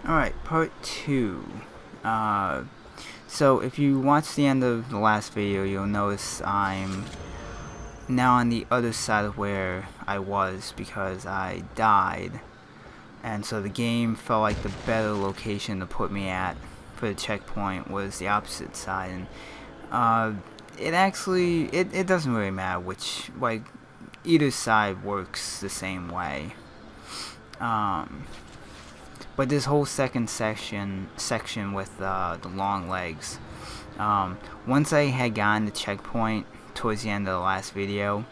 Alright, part 2. So if you watch the end of the last video, you'll notice I'm now on the other side of where I was because I died. And so the game felt like the better location to put me at for the checkpoint was the opposite side. And it doesn't really matter which, like, either side works the same way. But this whole second section with the long legs, once I had gotten the checkpoint towards the end of the last video,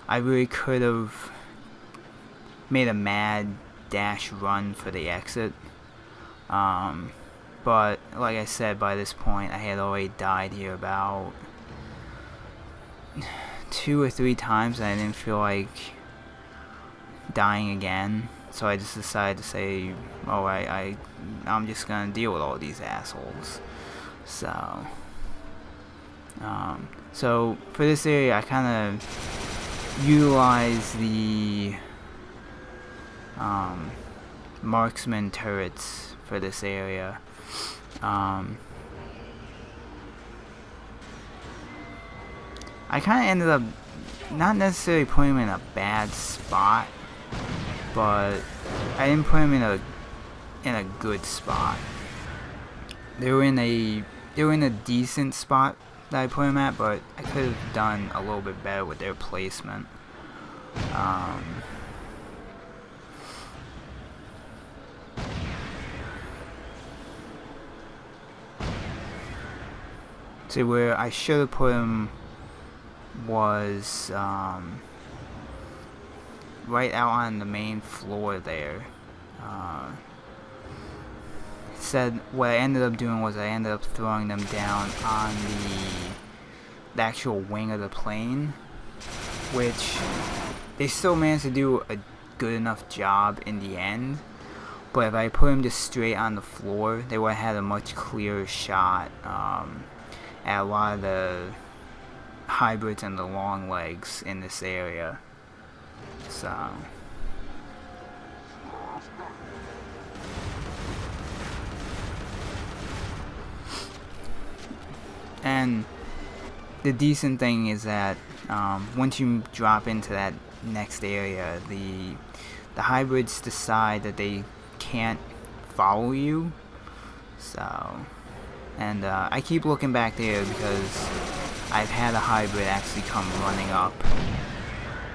I really could have made a mad dash run for the exit. But like I said, by this point I had already died here about 2 or 3 times, and I didn't feel like dying again. So I just decided to say, oh, I'm just gonna deal with all these assholes. So for this area, I kind of utilize the marksman turrets for this area. I kind of ended up not necessarily putting them in a bad spot, but I didn't put them in a good spot. They were in a decent spot that I put them at, but I could have done a little bit better with their placement. See, where I should have put them was right out on the main floor there. What I ended up doing was I ended up throwing them down on the actual wing of the plane, which they still managed to do a good enough job in the end. But if I put them just straight on the floor, they would have had a much clearer shot at a lot of the hybrids and the long legs in this area. So and the decent thing is that once you drop into that next area, the hybrids decide that they can't follow you. So, and I keep looking back there because I've had a hybrid actually come running up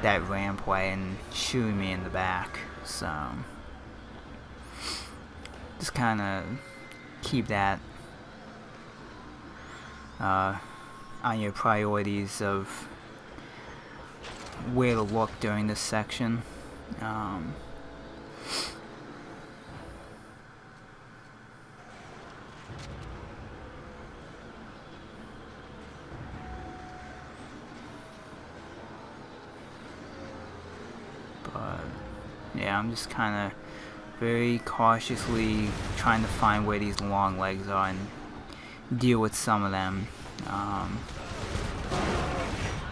that rampway and shooting me in the back. So just kind of keep that on your priorities of where to look during this section. But yeah, I'm just kind of very cautiously trying to find where these long legs are and deal with some of them.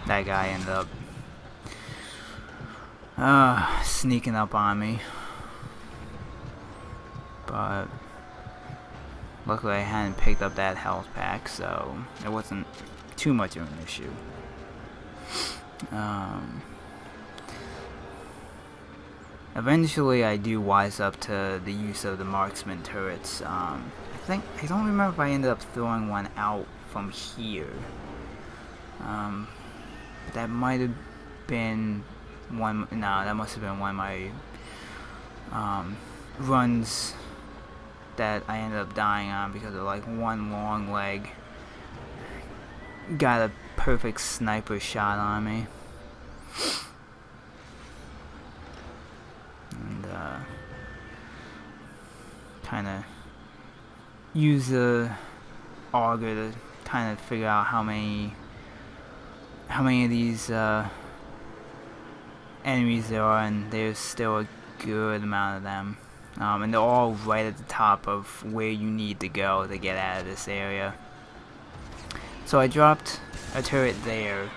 That guy ended up sneaking up on me, but luckily I hadn't picked up that health pack, so it wasn't too much of an issue. Eventually I do wise up to the use of the marksman turrets. I don't remember if I ended up throwing one out from here. That might have been one. No, that must have been one of my runs that I ended up dying on because of like one long leg got a perfect sniper shot on me. And kind of use the auger to kind of figure out how many of these enemies there are, and there's still a good amount of them, and they're all right at the top of where you need to go to get out of this area. So I dropped a turret there.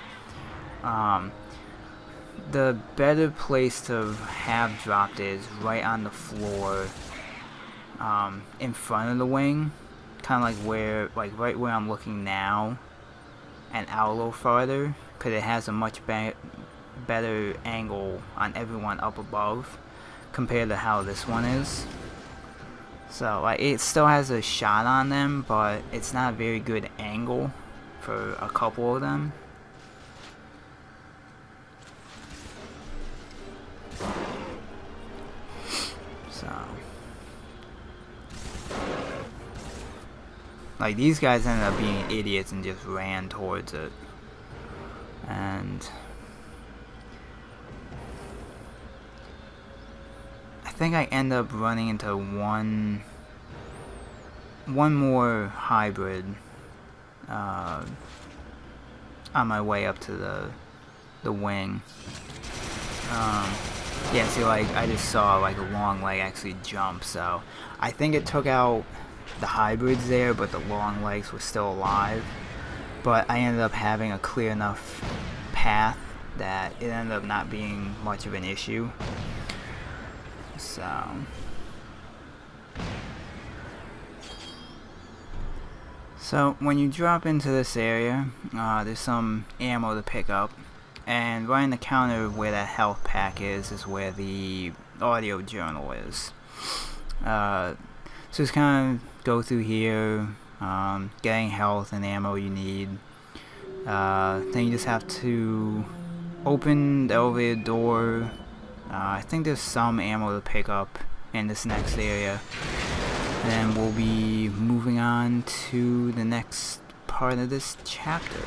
The better place to have dropped it is right on the floor in front of the wing, kind of like where, like right where I'm looking now, and out a little farther, because it has a much better angle on everyone up above compared to how this one is. So like it still has a shot on them, but it's not a very good angle for a couple of them. So like these guys ended up being idiots and just ran towards it. And I think I end up running into one more hybrid on my way up to the wing. Yeah, see, like I just saw like a long leg actually jump, so I think it took out the hybrids there, but the long legs were still alive. But I ended up having a clear enough path that it ended up not being much of an issue. So when you drop into this area, there's some ammo to pick up, and right in the counter where that health pack is where the audio journal is. So just kind of go through here, getting health and ammo you need. Then you just have to open the elevator door. I think there's some ammo to pick up in this next area. And we'll be moving on to the next part of this chapter.